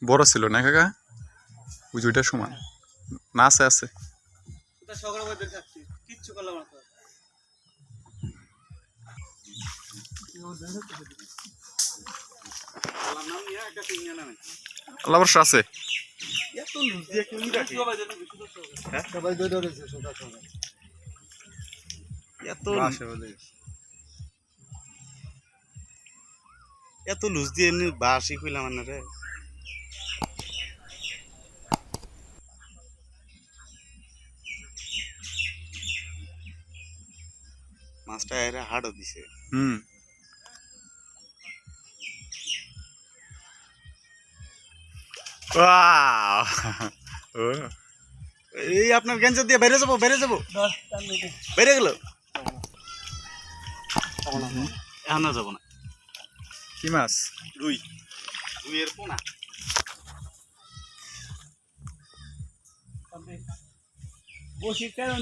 বড় ছিল না কাকা? ওই দুইটা সমান না? আছে আছে। আল্লাহ বর্ষা আছে। এত লুজ দিয়ে বাসি কইলাম না রে। মাছটা এর হাড়ও দিছে। এই আপনার গেঞ্জা দিয়ে বেড়ে যাবো বেড়ে গেল। এখন যাবো না। কি মাছ? রুইয়ের পোনা। বসি কারণ